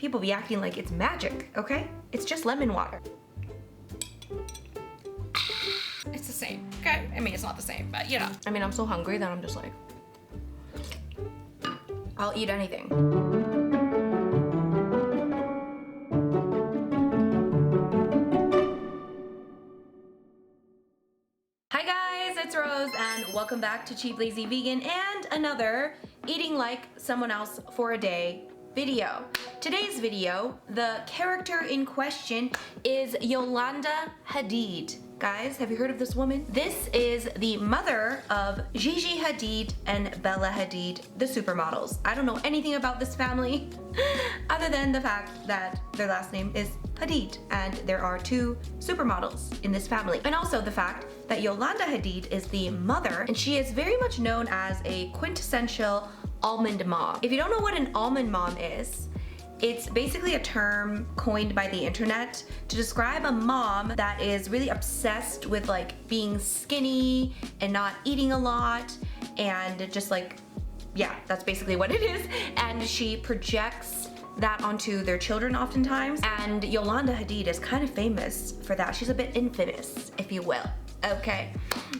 People be acting like it's magic, okay? It's just lemon water. It's the same, okay? I mean, it's not the same, but you know. I mean, I'm so hungry that I'm just like, I'll eat anything. Hi guys, it's Rose and welcome back to Cheap Lazy Vegan and another eating like someone else for a day video. Today's video, the character in question is Yolanda Hadid. Guys, have you heard of this woman? This is the mother of Gigi Hadid and Bella Hadid, the supermodels. I don't know anything about this family other than the fact that their last name is Hadid and there are two supermodels in this family. And also the fact that Yolanda Hadid is the mother and she is very much known as a quintessential almond mom. If you don't know what an almond mom is, it's basically a term coined by the internet to describe a mom that is really obsessed with like being skinny and not eating a lot and just like, yeah, that's basically what it is. And she projects that onto their children oftentimes. And Yolanda Hadid is kind of famous for that. She's a bit infamous, if you will. Okay,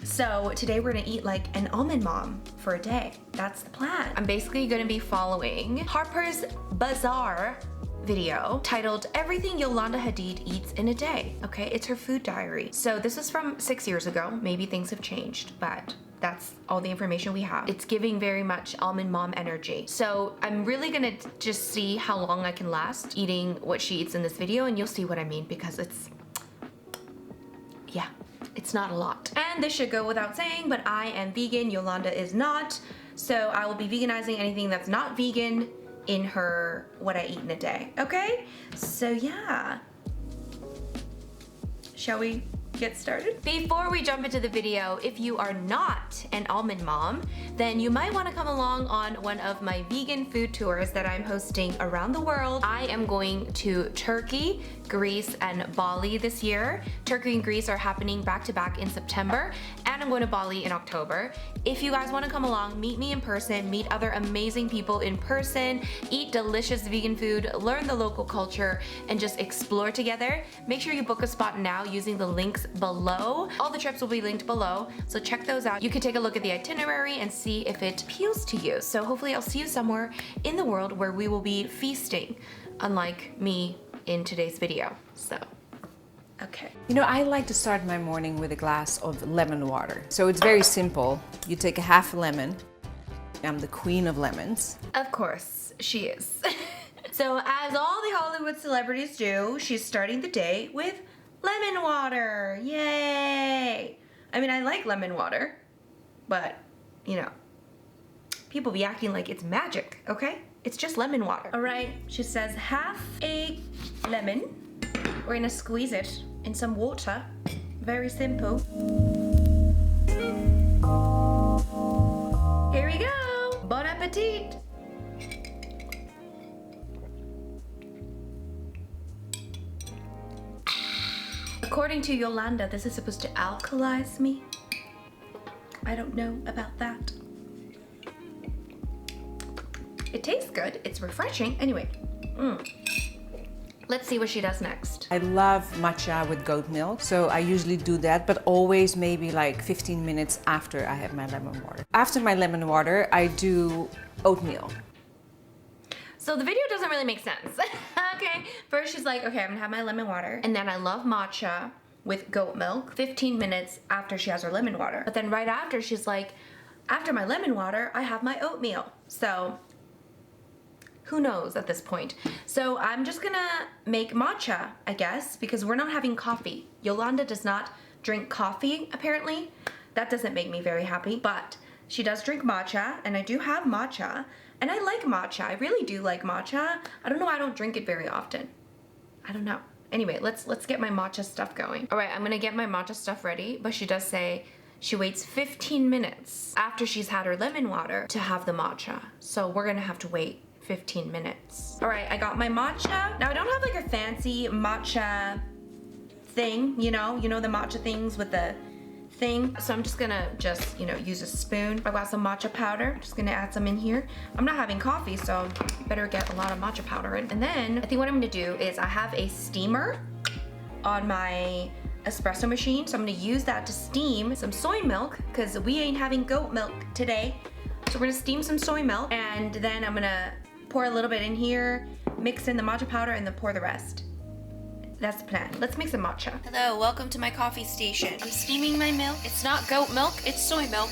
so today we're gonna eat like an almond mom for a day. That's the plan. I'm basically gonna be following Harper's Bazaar video titled Everything Yolanda Hadid Eats in a Day. Okay, it's her food diary. So this is from 6 years ago. Maybe things have changed, but that's all the information we have. It's giving very much almond mom energy. So I'm really gonna just see how long I can last eating what she eats in this video, and you'll see what I mean because it's, yeah. It's not a lot. And this should go without saying, but I am vegan, Yolanda is not. So I will be veganizing anything that's not vegan in her what I eat in a day, okay? So yeah. Shall we get started? Before we jump into the video, if you are not an almond mom, then you might want to come along on one of my vegan food tours that I'm hosting around the world. I am going to Turkey, Greece, and Bali this year. Turkey and Greece are happening back to back in September, and I'm going to Bali in October. If you guys want to come along, meet me in person, meet other amazing people in person, eat delicious vegan food, learn the local culture, and just explore together, make sure you book a spot now using the links below. All the trips will be linked below, so check those out. You can take a look at the itinerary and see if it appeals to you. So hopefully I'll see you somewhere in the world where we will be feasting, unlike me in today's video. So, okay. You know, I like to start my morning with a glass of lemon water. So it's very simple. You take a half lemon. I'm the queen of lemons. Of course, she is. So as all the Hollywood celebrities do, she's starting the day with lemon water. Yay! I mean, I like lemon water, but, you know, people be acting like it's magic, okay? It's just lemon water. All right, she says half a lemon. We're gonna squeeze it in some water. Very simple. Here we go. Bon appetit. According to Yolanda, this is supposed to alkalize me. I don't know about that. It tastes good. It's refreshing. Anyway, let's see what she does next. I love matcha with goat milk, so I usually do that, but always maybe like 15 minutes after I have my lemon water. After my lemon water, I do oatmeal. So the video doesn't really make sense. Okay, first she's like, okay, I'm gonna have my lemon water, and then I love matcha with goat milk 15 minutes after she has her lemon water. But then right after, she's like, after my lemon water, I have my oatmeal. So who knows at this point? So I'm just gonna make matcha, I guess, because we're not having coffee. Yolanda does not drink coffee, apparently. That doesn't make me very happy, but she does drink matcha, and I do have matcha, and I like matcha. I really do like matcha. I don't know why I don't drink it very often. I don't know. Anyway, let's get my matcha stuff going. All right, I'm gonna get my matcha stuff ready, but she does say she waits 15 minutes after she's had her lemon water to have the matcha. So we're gonna have to wait 15 minutes. All right, I got my matcha. Now I don't have like a fancy matcha thing, you know the matcha things with the thing. So I'm just gonna you know, use a spoon. I've got some matcha powder. Just gonna add some in here. I'm not having coffee, so better get a lot of matcha powder in. And then I think what I'm gonna do is I have a steamer on my espresso machine. So I'm gonna use that to steam some soy milk because we ain't having goat milk today. So we're gonna steam some soy milk and then I'm gonna pour a little bit in here, mix in the matcha powder and then pour the rest. That's the plan. Let's make some matcha. Hello, welcome to my coffee station. I'm steaming my milk. It's not goat milk, it's soy milk.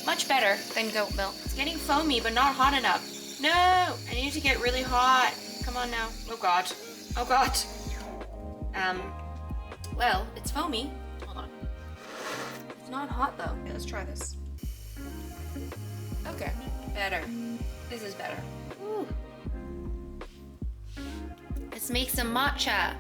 Much better than goat milk. It's getting foamy, but not hot enough. No, I need to get really hot. Come on now. Oh God. Oh God. Well, it's foamy. Hold on. It's not hot though. Okay, let's try this. Okay, better. This is better. Ooh. Let's make some matcha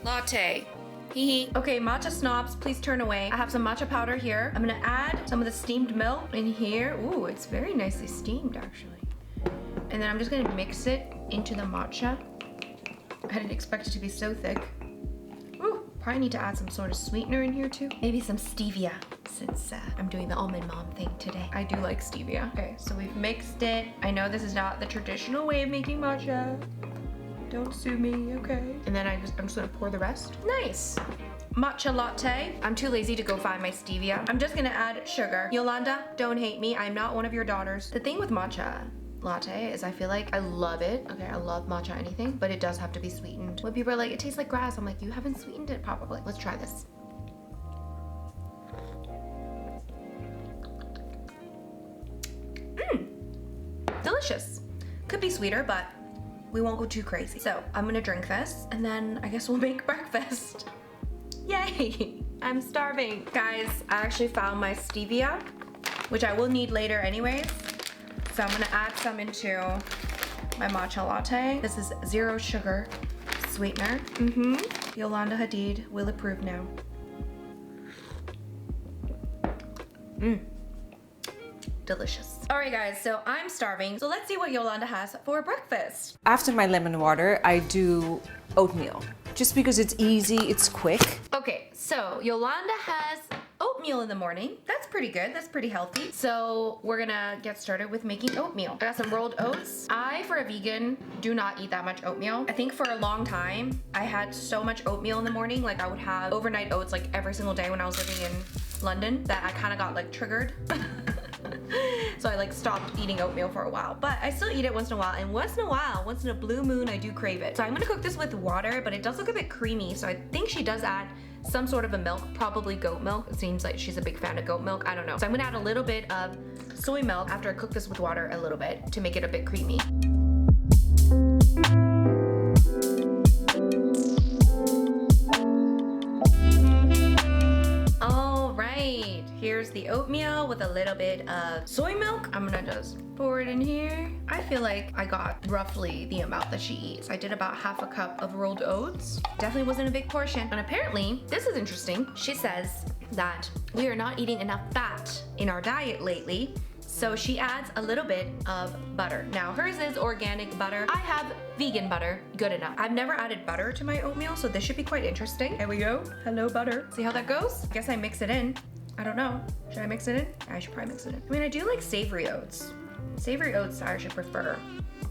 latte. Hee. Okay, matcha snobs, please turn away. I have some matcha powder here. I'm gonna add some of the steamed milk in here. Ooh, it's very nicely steamed actually. And then I'm just gonna mix it into the matcha. I didn't expect it to be so thick. Ooh, probably need to add some sort of sweetener in here too. Maybe some stevia, since I'm doing the almond mom thing today. I do like stevia. Okay, so we've mixed it. I know this is not the traditional way of making matcha. Don't sue me, okay? And then I'm just gonna pour the rest. Nice. Matcha latte. I'm too lazy to go find my stevia. I'm just gonna add sugar. Yolanda, don't hate me. I'm not one of your daughters. The thing with matcha latte is I feel like I love it. Okay, I love matcha anything, but it does have to be sweetened. When people are like, it tastes like grass, I'm like, you haven't sweetened it properly. Let's try this. Delicious. Could be sweeter, but we won't go too crazy. So I'm gonna drink this and then I guess we'll make breakfast. Yay, I'm starving. Guys, I actually found my stevia, which I will need later anyways. So I'm gonna add some into my matcha latte. This is 0 sugar sweetener. Yolanda Hadid will approve now. Delicious. All right guys, so I'm starving. So let's see what Yolanda has for breakfast. After my lemon water, I do oatmeal. Just because it's easy, it's quick. Okay, so Yolanda has oatmeal in the morning. That's pretty good, that's pretty healthy. So we're gonna get started with making oatmeal. I got some rolled oats. I, for a vegan, do not eat that much oatmeal. I think for a long time, I had so much oatmeal in the morning. Like I would have overnight oats like every single day when I was living in London that I kind of got like triggered. So I like stopped eating oatmeal for a while, but I still eat it once in a while, and once in a blue moon, I do crave it. So I'm gonna cook this with water, but it does look a bit creamy, so I think she does add some sort of a milk, probably goat milk. It seems like she's a big fan of goat milk, I don't know. So I'm gonna add a little bit of soy milk after I cook this with water a little bit to make it a bit creamy. Here's the oatmeal with a little bit of soy milk. I'm gonna just pour it in here. I feel like I got roughly the amount that she eats. I did about half a cup of rolled oats. Definitely wasn't a big portion. And apparently, this is interesting. She says that we are not eating enough fat in our diet lately. So she adds a little bit of butter. Now hers is organic butter. I have vegan butter, good enough. I've never added butter to my oatmeal, so this should be quite interesting. Here we go, hello butter. See how that goes? I guess I mix it in. I don't know, should I mix it in? I should probably mix it in. I mean, I do like savory oats. Savory oats I actually prefer.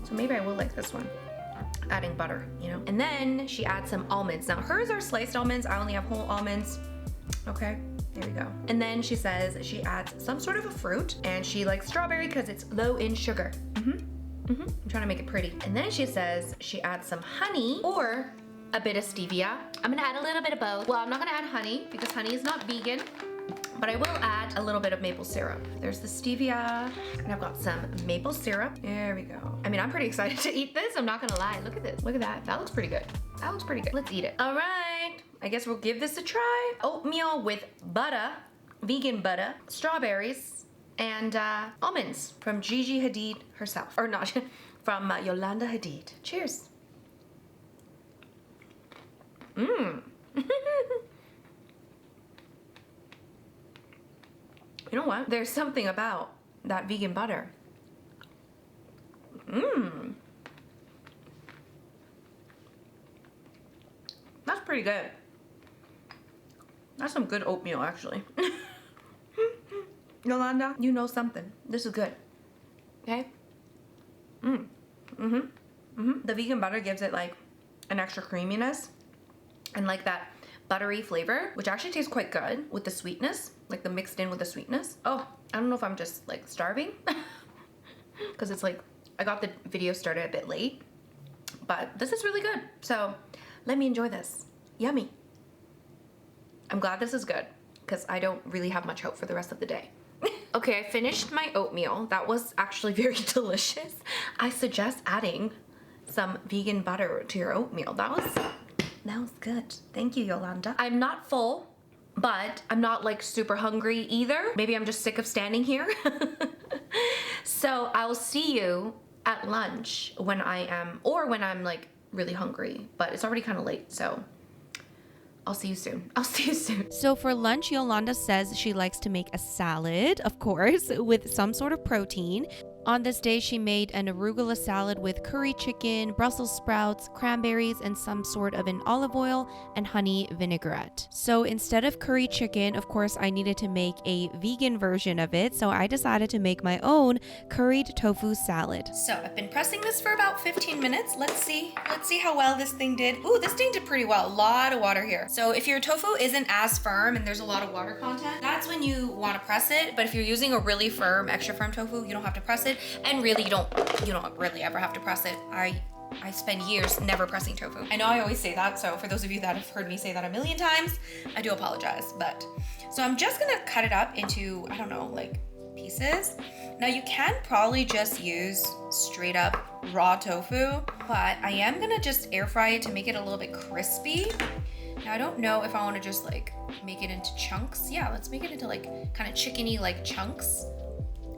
So maybe I will like this one. Adding butter, you know? And then she adds some almonds. Now hers are sliced almonds, I only have whole almonds. Okay, there we go. And then she says she adds some sort of a fruit, and she likes strawberry because it's low in sugar. I'm trying to make it pretty. And then she says she adds some honey or a bit of stevia. I'm gonna add a little bit of both. Well, I'm not gonna add honey because honey is not vegan, but I will add a little bit of maple syrup. There's the stevia, and I've got some maple syrup. There we go. I mean, I'm pretty excited to eat this, I'm not gonna lie. Look at this, look at that. That looks pretty good. That looks pretty good. Let's eat it. All right, I guess we'll give this a try. Oatmeal with butter, vegan butter, strawberries, and almonds from Gigi Hadid herself. Or not, from Yolanda Hadid. Cheers. You know what? There's something about that vegan butter. That's pretty good. That's some good oatmeal, actually. Yolanda, you know something. This is good. Okay? The vegan butter gives it like an extra creaminess and like that buttery flavor, which actually tastes quite good with the sweetness, like the mixed in with the sweetness. Oh, I don't know if I'm just like starving because it's like I got the video started a bit late, but this is really good. So let me enjoy this. Yummy. I'm glad this is good because I don't really have much hope for the rest of the day. Okay, I finished my oatmeal. That was actually very delicious. I suggest adding some vegan butter to your oatmeal. That was good. Thank you, Yolanda. I'm not full, but I'm not like super hungry either. Maybe I'm just sick of standing here. So I'll see you at lunch when I am, or when I'm like really hungry, but it's already kind of late, so I'll see you soon. I'll see you soon. So for lunch, Yolanda says she likes to make a salad, of course, with some sort of protein. On this day, she made an arugula salad with curry chicken, Brussels sprouts, cranberries, and some sort of an olive oil and honey vinaigrette. So instead of curry chicken, of course, I needed to make a vegan version of it. So I decided to make my own curried tofu salad. So I've been pressing this for about 15 minutes. Let's see how well this thing did. Ooh, this thing did pretty well. A lot of water here. So if your tofu isn't as firm and there's a lot of water content, that's when you want to press it. But if you're using a really firm, extra firm tofu, you don't have to press it. And really, you don't really ever have to press it. I spend years never pressing tofu. I know I always say that, so for those of you that have heard me say that a million times, I do apologize. But so I'm just gonna cut it up into, I don't know, like pieces. Now you can probably just use straight up raw tofu, but I am gonna just air fry it to make it a little bit crispy. Now I don't know if I want to just like make it into chunks. Yeah, let's make it into like kind of chickeny like chunks.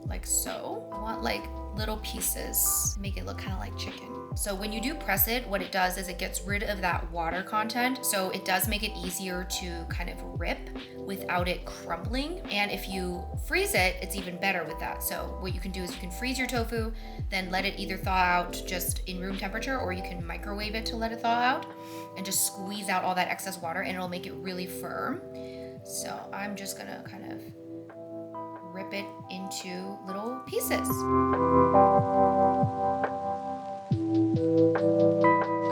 Like so. I want like little pieces, make it look kind of like chicken. So when you do press it, what it does is it gets rid of that water content. So it does make it easier to kind of rip without it crumbling. And if you freeze it, it's even better with that. So what you can do is you can freeze your tofu, then let it either thaw out just in room temperature, or you can microwave it to let it thaw out and just squeeze out all that excess water, and it'll make it really firm. So I'm just gonna kind of rip it into little pieces.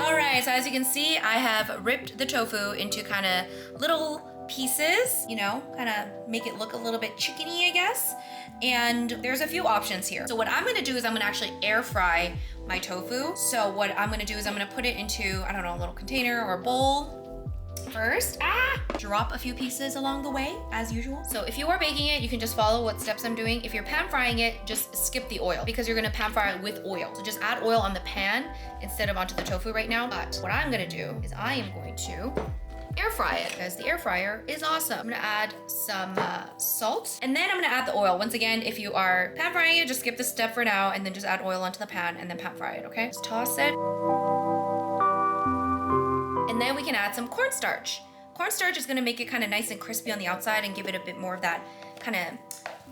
All right, so as you can see, I have ripped the tofu into kind of little pieces, you know, kind of make it look a little bit chickeny, I guess. And there's a few options here. So what I'm gonna do is I'm gonna actually air fry my tofu. So what I'm gonna do is I'm gonna put it into, I don't know, a little container or a bowl. First, drop a few pieces along the way, as usual. So if you are baking it, you can just follow what steps I'm doing. If you're pan frying it, just skip the oil because you're gonna pan fry it with oil. So just add oil on the pan instead of onto the tofu right now. But what I'm gonna do is I am going to air fry it because the air fryer is awesome. I'm gonna add some salt, and then I'm gonna add the oil. Once again, if you are pan frying it, just skip this step for now and then just add oil onto the pan and then pan fry it, okay? Just toss it. And then we can add some cornstarch. Cornstarch is gonna make it kind of nice and crispy on the outside and give it a bit more of that kind of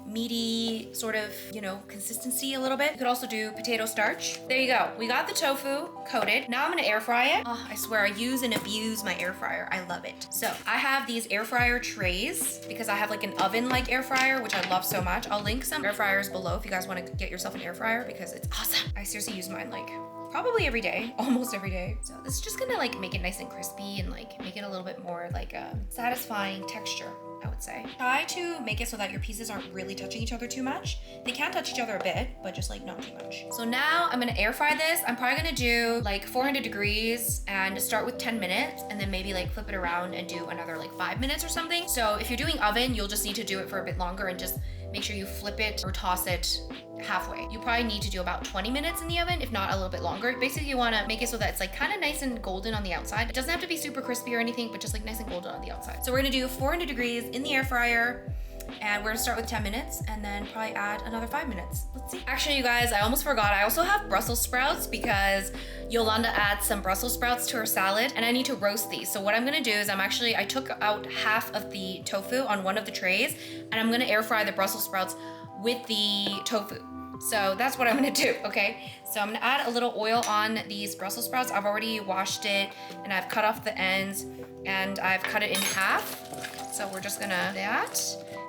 meaty sort of, you know, consistency a little bit. You could also do potato starch. There you go. We got the tofu coated. Now I'm gonna air fry it. Oh, I swear I use and abuse my air fryer. I love it. So I have these air fryer trays because I have like an oven-like air fryer, which I love so much. I'll link some air fryers below if you guys want to get yourself an air fryer because it's awesome. I seriously use mine like probably every day, almost every day. So this is just gonna like make it nice and crispy and like make it a little bit more like a satisfying texture, I would say. Try to make it so that your pieces aren't really touching each other too much. They can touch each other a bit, but just like not too much. So now I'm gonna air fry this. I'm probably gonna do like 400 degrees and start with 10 minutes and then maybe like flip it around and do another like 5 minutes or something. So if you're doing oven, you'll just need to do it for a bit longer and just make sure you flip it or toss it halfway. You probably need to do about 20 minutes in the oven, if not a little bit longer. Basically, you wanna make it so that it's like kind of nice and golden on the outside. It doesn't have to be super crispy or anything, but just like nice and golden on the outside. So we're gonna do 400 degrees in the air fryer, and we're gonna start with 10 minutes and then probably add another 5 minutes. Let's see. Actually, you guys, I almost forgot. I also have Brussels sprouts because Yolanda adds some Brussels sprouts to her salad and I need to roast these. So what I'm gonna do is I took out half of the tofu on one of the trays and I'm gonna air fry the Brussels sprouts with the tofu. So that's what I'm gonna do, okay? So I'm gonna add a little oil on these Brussels sprouts. I've already washed it and I've cut off the ends and I've cut it in half. So we're just gonna do that.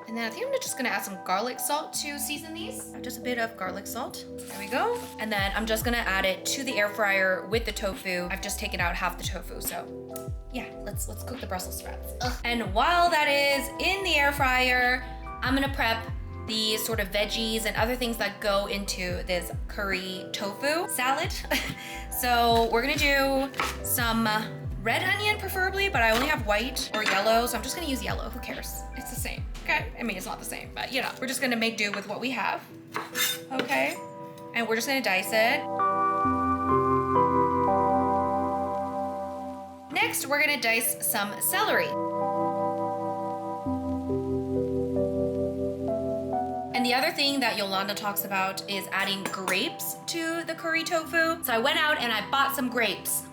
And then I think I'm just gonna add some garlic salt to season these. Just a bit of garlic salt. There we go. And then I'm just gonna add it to the air fryer with the tofu. I've just taken out half the tofu, so yeah, let's cook the Brussels sprouts. Ugh. And while that is in the air fryer, I'm gonna prep the sort of veggies and other things that go into this curry tofu salad. So we're gonna do some red onion preferably, but I only have white or yellow, so I'm just gonna use yellow. Who cares? It's the same, okay? I mean, it's not the same, but you know, we're just gonna make do with what we have, okay? And we're just gonna dice it. Next, we're gonna dice some celery. And the other thing that Yolanda talks about is adding grapes to the curry tofu. So I went out and I bought some grapes.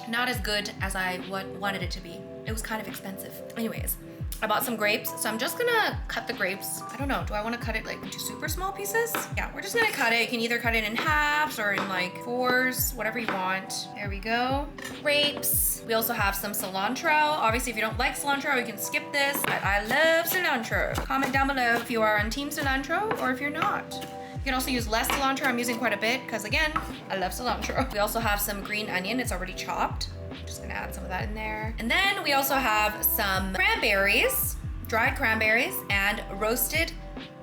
Not as good as I wanted it to be. It was kind of expensive. Anyways, I bought some grapes, so I'm just gonna cut the grapes. I don't know, do I wanna cut it like into super small pieces? Yeah, we're just gonna cut it. You can either cut it in halves or in like fours, whatever you want. There we go. Grapes. We also have some cilantro. Obviously, if you don't like cilantro, you can skip this, but I love cilantro. Comment down below if you are on team cilantro or if you're not. You can also use less cilantro. I'm using quite a bit because again, I love cilantro. We also have some green onion. It's already chopped. Just gonna add some of that in there. And then we also have some cranberries, dried cranberries, and roasted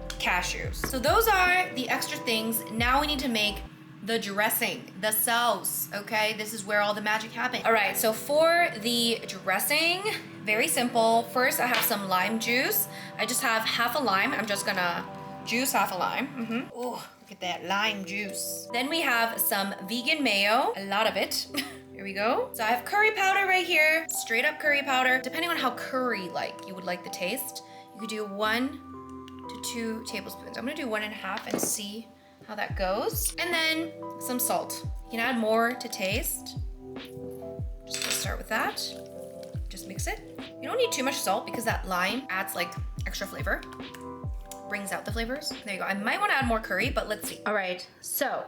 cashews. So those are the extra things. Now we need to make the dressing, the sauce, okay? This is where all the magic happens. All right, so for the dressing, very simple. First, I have some lime juice. I just have half a lime. I'm just gonna juice half a lime. Oh, look at that lime juice. Then we have some vegan mayo, a lot of it. Here we go. So I have curry powder right here, straight up curry powder. Depending on how curry-like you would like the taste, you could do 1 to 2 tablespoons. I'm gonna do 1.5 and see how that goes. And then some salt. You can add more to taste. Just gonna start with that. Just mix it. You don't need too much salt because that lime adds like extra flavor. Brings out the flavors. There you go. I might want to add more curry, but let's see. All right, so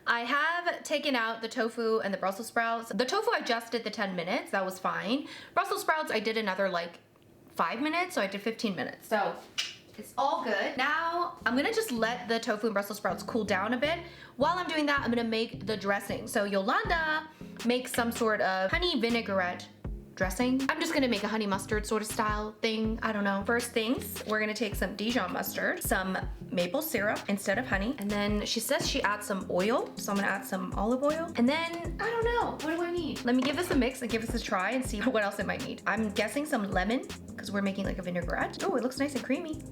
I have taken out the tofu and the Brussels sprouts. The tofu I just did the 10 minutes, that was fine. Brussels sprouts I did another like 5 minutes, so I did 15 minutes. So it's all good. Now I'm gonna just let the tofu and Brussels sprouts cool down a bit. While I'm doing that, I'm gonna make the dressing. So Yolanda makes some sort of honey vinaigrette dressing. I'm just gonna make a honey mustard sort of style thing. I don't know. First things, we're gonna take some Dijon mustard, some maple syrup instead of honey, and then she says she adds some oil, so I'm gonna add some olive oil. And then, I don't know, what do I need? Let me give this a mix and give this a try and see what else it might need. I'm guessing some lemon, because we're making like a vinaigrette. Oh, it looks nice and creamy.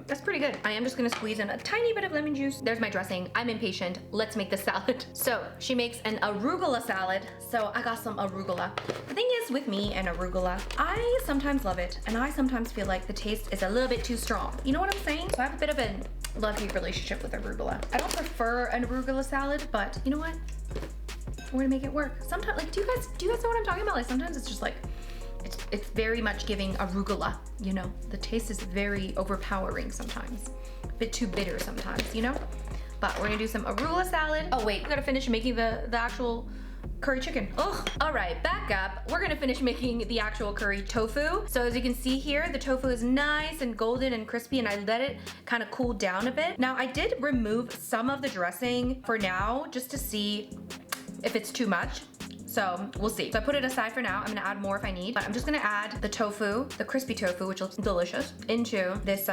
That's pretty good. I am just gonna squeeze in a tiny bit of lemon juice. There's my dressing. I'm impatient. Let's make the salad. So she makes an arugula salad. So I got some arugula. The thing is with me and arugula, I sometimes love it and I sometimes feel like the taste is a little bit too strong. You know what I'm saying? So I have a bit of a love-hate relationship with arugula. I don't prefer an arugula salad, but you know what? We're gonna make it work. Sometimes, like, do you guys know what I'm talking about? Like sometimes it's just like, it's very much giving arugula, you know? The taste is very overpowering sometimes. A bit too bitter sometimes, you know? But we're gonna do some arugula salad. Oh wait, we gotta finish making the actual curry chicken. Ugh. All right, back up. We're gonna finish making the actual curry tofu. So as you can see here, the tofu is nice and golden and crispy, and I let it kind of cool down a bit. Now I did remove some of the dressing for now, just to see if it's too much. So we'll see. So I put it aside for now. I'm gonna add more if I need, but I'm just gonna add the tofu, the crispy tofu, which looks delicious, into this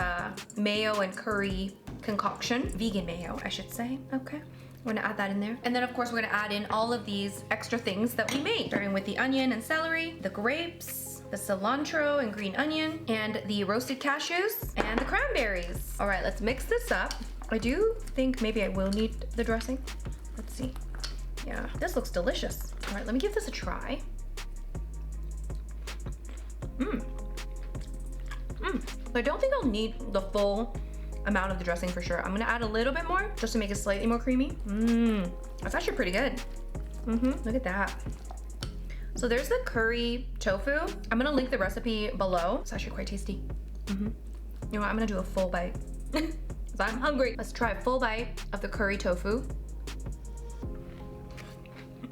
mayo and curry concoction. Vegan mayo, I should say. Okay. We're gonna add that in there. And then of course we're gonna add in all of these extra things that we made, starting with the onion and celery, the grapes, the cilantro and green onion, and the roasted cashews, and the cranberries. All right, let's mix this up. I do think maybe I will need the dressing. Let's see. Yeah, this looks delicious. All right, let me give this a try. I don't think I'll need the full amount of the dressing for sure. I'm gonna add a little bit more just to make it slightly more creamy. That's actually pretty good. Look at that. So there's the curry tofu. I'm gonna link the recipe below. It's actually quite tasty. You know what, I'm gonna do a full bite. Because I'm hungry. Let's try a full bite of the curry tofu.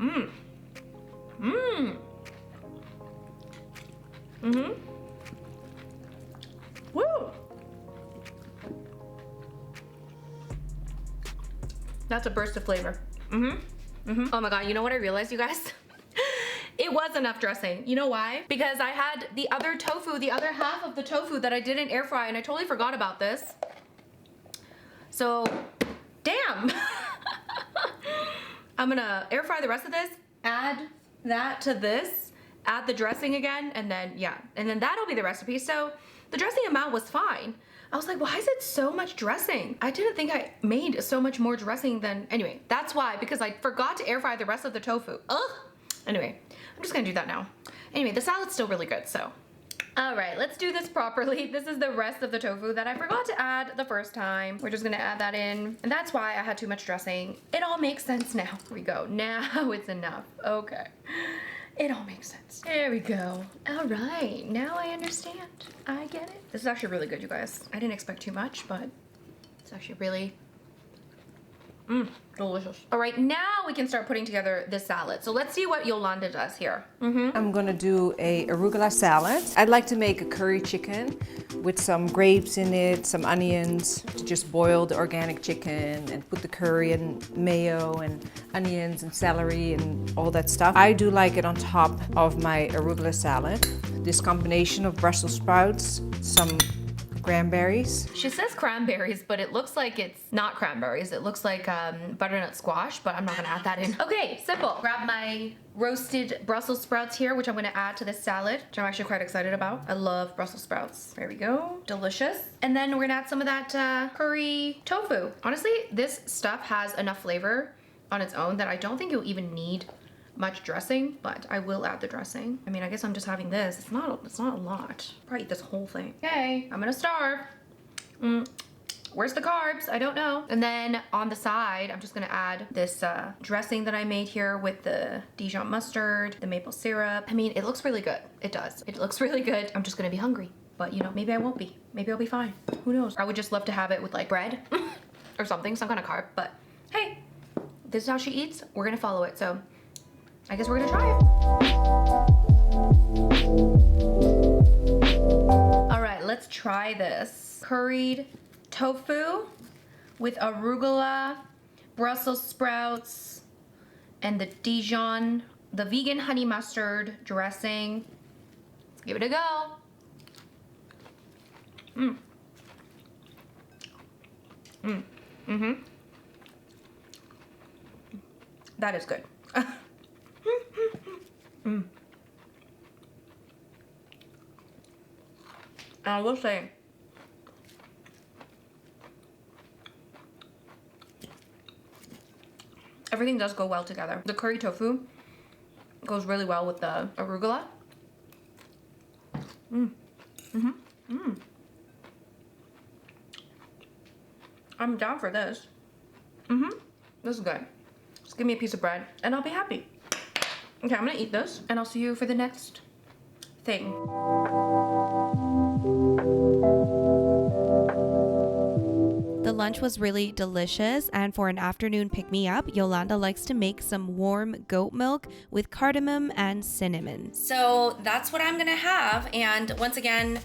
Woo! That's a burst of flavor. Oh my god, you know what I realized, you guys? It was enough dressing. You know why? Because I had the other tofu, the other half of the tofu that I didn't air fry, and I totally forgot about this. So, damn. I'm gonna air fry the rest of this, add that to this, add the dressing again, and then, yeah. And then that'll be the recipe. So, the dressing amount was fine. I was like, why is it so much dressing? I didn't think I made so much more dressing than, anyway, that's why, because I forgot to air fry the rest of the tofu. Ugh. Anyway, I'm just gonna do that now. Anyway, the salad's still really good, so. All right, let's do this properly. This is the rest of the tofu that I forgot to add the first time. We're just gonna add that in, and that's why I had too much dressing. It all makes sense now. Here we go, now it's enough, okay. It all makes sense. There we go. All right, now I understand. I get it. This is actually really good, you guys. I didn't expect too much, but it's actually really delicious. All right, now we can start putting together this salad. So let's see what Yolanda does here. I'm gonna do a arugula salad. I'd like to make a curry chicken with some grapes in it, some onions, to just boil the organic chicken and put the curry and mayo and onions and celery and all that stuff. I do like it on top of my arugula salad. This combination of Brussels sprouts, some cranberries. She says cranberries, but it looks like it's not cranberries. It looks like butternut squash, but I'm not gonna add that in. Okay, simple. Grab my roasted Brussels sprouts here, which I'm gonna add to this salad, which I'm actually quite excited about. I love Brussels sprouts. There we go, delicious. And then we're gonna add some of that curry tofu. Honestly, this stuff has enough flavor on its own that I don't think you'll even need much dressing, but I will add the dressing. I mean, I guess I'm just having this. It's not a lot. Probably eat this whole thing. Okay, I'm gonna starve. Where's the carbs? I don't know. And then on the side, I'm just gonna add this dressing that I made here with the Dijon mustard, the maple syrup. I mean, it looks really good. It does. It looks really good. I'm just gonna be hungry, but you know, maybe I won't be. Maybe I'll be fine. Who knows? I would just love to have it with like bread or something, some kind of carb, but hey, this is how she eats. We're gonna follow it, so I guess we're gonna try it. All right, let's try this. Curried tofu with arugula, Brussels sprouts, and the Dijon, the vegan honey mustard dressing. Let's give it a go. That is good. I will say, everything does go well together. The curry tofu goes really well with the arugula. I'm down for this. This is good. Just give me a piece of bread and I'll be happy. Okay, I'm gonna eat this and I'll see you for the next thing. The lunch was really delicious, and for an afternoon pick-me-up, Yolanda likes to make some warm goat milk with cardamom and cinnamon. So that's what I'm gonna have, and once again,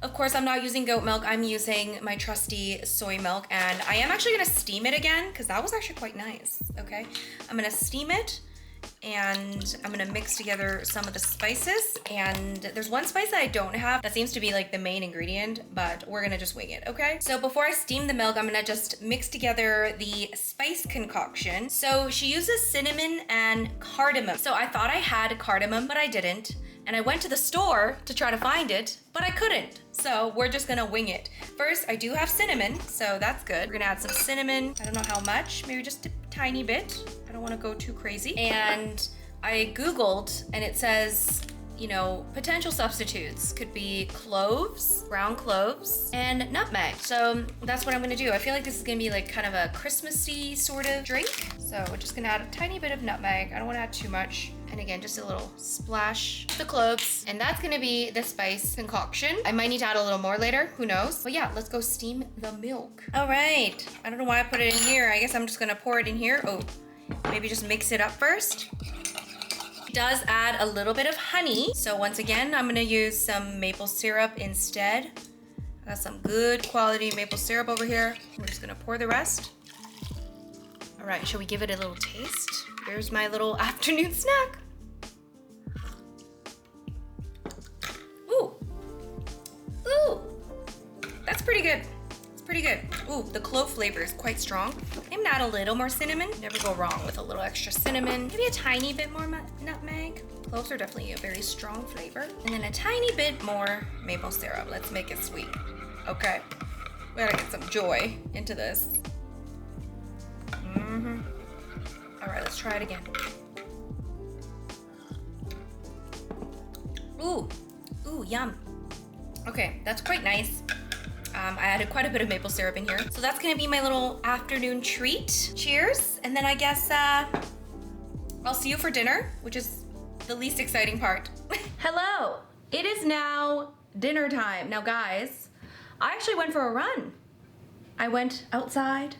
of course, I'm not using goat milk. I'm using my trusty soy milk, and I am actually gonna steam it again because that was actually quite nice, okay? I'm gonna steam it, and I'm gonna mix together some of the spices, and there's one spice that I don't have that seems to be like the main ingredient, but we're gonna just wing it, okay? So before I steam the milk, I'm gonna just mix together the spice concoction. So she uses cinnamon and cardamom. So I thought I had cardamom, but I didn't. And I went to the store to try to find it, but I couldn't. So we're just gonna wing it. First, I do have cinnamon, so that's good. We're gonna add some cinnamon. I don't know how much, maybe just a tiny bit. I don't wanna go too crazy. And I Googled, and it says, you know, potential substitutes could be cloves, ground cloves, and nutmeg. So that's what I'm gonna do. I feel like this is gonna be like kind of a Christmassy sort of drink. So we're just gonna add a tiny bit of nutmeg. I don't wanna add too much. And again, just a little splash of the cloves. And that's gonna be the spice concoction. I might need to add a little more later, who knows? But yeah, let's go steam the milk. All right, I don't know why I put it in here. I guess I'm just gonna pour it in here. Oh, maybe just mix it up first. does add a little bit of honey. So once again, I'm gonna use some maple syrup instead. I got some good quality maple syrup over here. We're just gonna pour the rest. All right, shall we give it a little taste? Here's my little afternoon snack. Ooh, ooh, that's pretty good. It's pretty good. Ooh, the clove flavor is quite strong. I'm gonna add a little more cinnamon. Never go wrong with a little extra cinnamon. Maybe a tiny bit more nutmeg. Cloves are definitely a very strong flavor. And then a tiny bit more maple syrup. Let's make it sweet. Okay, we gotta get some joy into this. All right, let's try it again. Ooh, ooh, yum. Okay, that's quite nice. I added quite a bit of maple syrup in here. So that's gonna be my little afternoon treat. Cheers, and then I guess I'll see you for dinner, which is the least exciting part. Hello, it is now dinner time. Now guys, I actually went for a run. I went outside,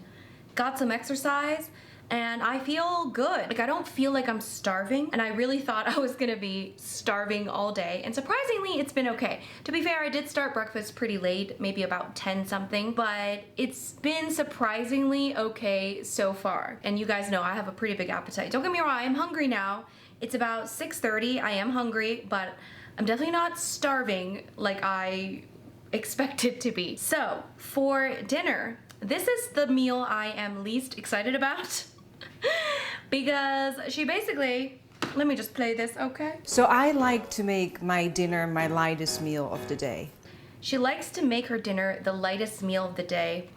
got some exercise, and I feel good. Like I don't feel like I'm starving, and I really thought I was gonna be starving all day, and surprisingly it's been okay. To be fair, I did start breakfast pretty late, maybe about 10 something, but it's been surprisingly okay so far. And you guys know I have a pretty big appetite. Don't get me wrong, I am hungry now. It's about 6:30, I am hungry, but I'm definitely not starving like I expected to be. So for dinner, this is the meal I am least excited about because she basically, let me just play this, okay? So I like to make my dinner my lightest meal of the day. She likes to make her dinner the lightest meal of the day.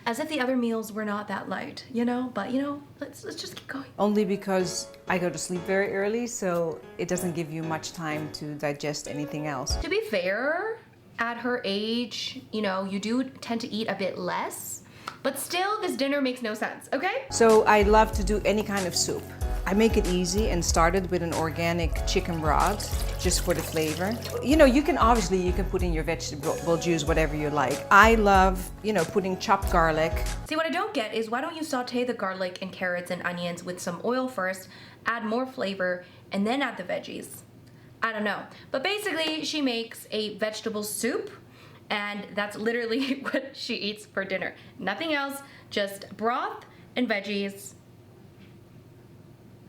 As if the other meals were not that light, you know? But you know, let's just keep going. Only because I go to sleep very early, so it doesn't give you much time to digest anything else. To be fair, at her age, you know, you do tend to eat a bit less, but still this dinner makes no sense, okay? So I love to do any kind of soup. I make it easy and started with an organic chicken broth just for the flavor. You know, you can put in your vegetable juice, whatever you like. I love, you know, putting chopped garlic. See, what I don't get is why don't you saute the garlic and carrots and onions with some oil first, add more flavor, and then add the veggies? I don't know. But basically, she makes a vegetable soup, and that's literally what she eats for dinner. Nothing else, just broth and veggies.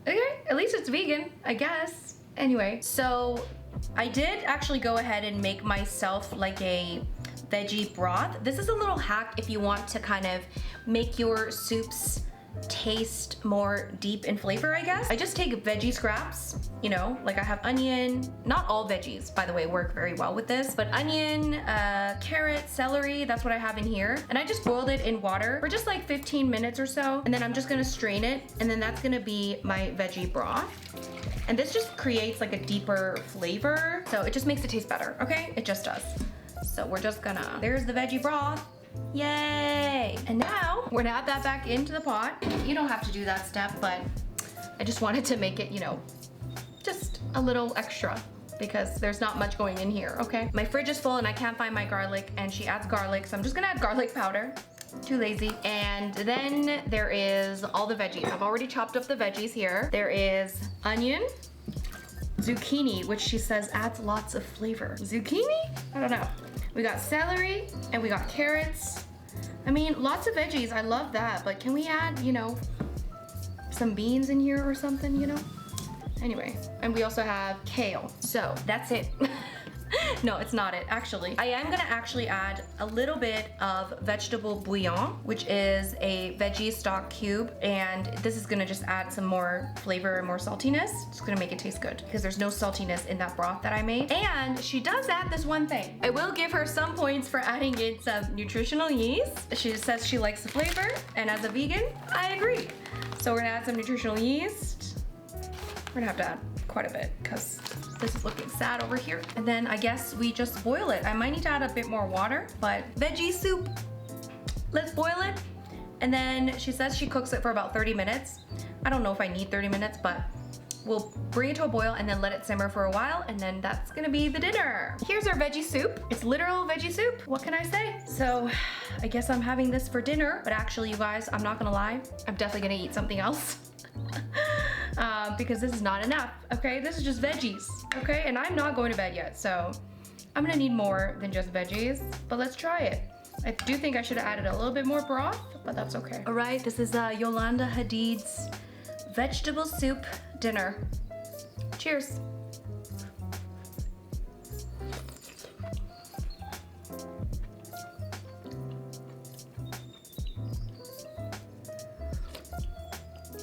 Okay, at least it's vegan, I guess. Anyway, so I did actually go ahead and make myself like a veggie broth. This is a little hack if you want to kind of make your soups taste more deep in flavor, I guess. I just take veggie scraps, you know, like I have onion. Not all veggies, by the way, work very well with this, but onion, carrot, celery, that's what I have in here. And I just boiled it in water for just like 15 minutes or so. And then I'm just gonna strain it. And then that's gonna be my veggie broth. And this just creates like a deeper flavor. So it just makes it taste better, okay? It just does. So we're just gonna, there's the veggie broth. Yay! And now we're gonna add that back into the pot. You don't have to do that step, but I just wanted to make it, you know, just a little extra because there's not much going in here, okay? My fridge is full and I can't find my garlic, and she adds garlic, so I'm just gonna add garlic powder. Too lazy. And then there is all the veggies. I've already chopped up the veggies here. There is onion, zucchini, which she says adds lots of flavor. Zucchini? I don't know. We got celery and we got carrots. I mean, lots of veggies, I love that, but can we add, you know, some beans in here or something, you know? Anyway, and we also have kale. So that's it. No, it's not it, actually. I am gonna actually add a little bit of vegetable bouillon, which is a veggie stock cube, and this is gonna just add some more flavor and more saltiness. It's gonna make it taste good because there's no saltiness in that broth that I made. And she does add this one thing. I will give her some points for adding in some nutritional yeast. She says she likes the flavor, and as a vegan, I agree. So we're gonna add some nutritional yeast. We're gonna have to add quite a bit because this is looking sad over here. And then I guess we just boil it. I might need to add a bit more water, but veggie soup, let's boil it. And then she says she cooks it for about 30 minutes. I don't know if I need 30 minutes, but we'll bring it to a boil and then let it simmer for a while, and then that's gonna be the dinner. Here's our veggie soup. It's literal veggie soup. What can I say? So I guess I'm having this for dinner, but actually you guys, I'm not gonna lie, I'm definitely gonna eat something else. because this is not enough, okay? This is just veggies, okay? And I'm not going to bed yet, so I'm gonna need more than just veggies, but let's try it. I do think I should have added a little bit more broth, but that's okay. All right, this is Yolanda Hadid's vegetable soup dinner. Cheers.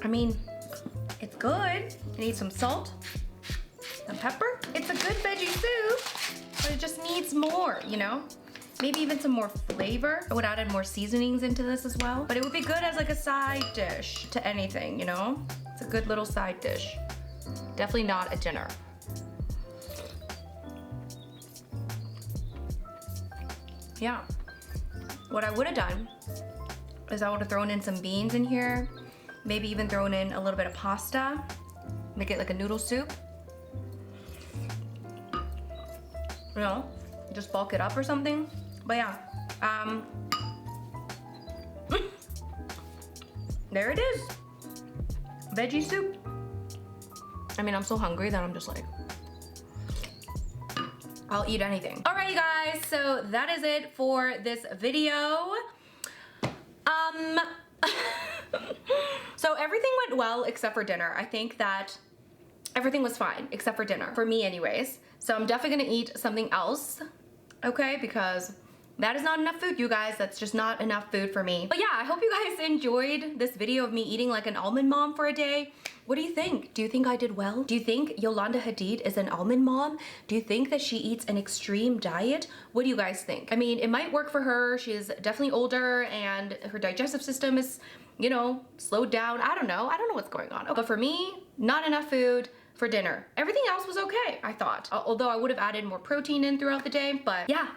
I mean, it's good. It needs some salt, some pepper. It's a good veggie soup, but it just needs more, you know? Maybe even some more flavor. I would add in more seasonings into this as well. But it would be good as like a side dish to anything, you know? It's a good little side dish. Definitely not a dinner. Yeah. What I would have done is I would have thrown in some beans in here. Maybe even thrown in a little bit of pasta. Make it like a noodle soup. You know, just bulk it up or something. But yeah, there it is. Veggie soup. I mean, I'm so hungry that I'm just like, I'll eat anything. All right, you guys, so that is it for this video. So everything went well except for dinner. I think that everything was fine except for dinner, for me anyways. So I'm definitely gonna eat something else, okay? Because that is not enough food, you guys. That's just not enough food for me. But yeah, I hope you guys enjoyed this video of me eating like an almond mom for a day. What do you think? Do you think I did well? Do you think Yolanda Hadid is an almond mom? Do you think that she eats an extreme diet? What do you guys think? I mean, it might work for her. She's definitely older and her digestive system is, you know, slowed down. I don't know what's going on. But for me, not enough food for dinner. Everything else was okay, I thought. Although I would have added more protein in throughout the day, but yeah.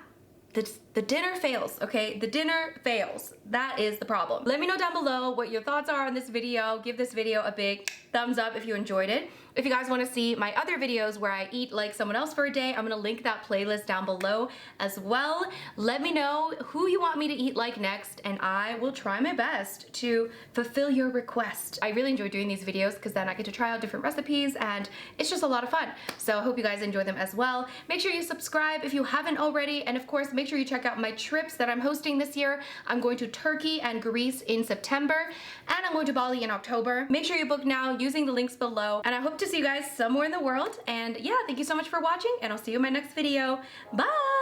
The dinner fails, okay? The dinner fails. That is the problem. Let me know down below what your thoughts are on this video. Give this video a big thumbs up if you enjoyed it. If you guys want to see my other videos where I eat like someone else for a day, I'm gonna link that playlist down below as well. Let me know who you want me to eat like next, and I will try my best to fulfill your request. I really enjoy doing these videos because then I get to try out different recipes and it's just a lot of fun. So I hope you guys enjoy them as well. Make sure you subscribe if you haven't already, and of course make sure you check out my trips that I'm hosting this year. I'm going to Turkey and Greece in September, and I'm going to Bali in October. Make sure you book now using the links below, and I hope to see you guys somewhere in the world. And yeah, thank you so much for watching, and I'll see you in my next video. Bye!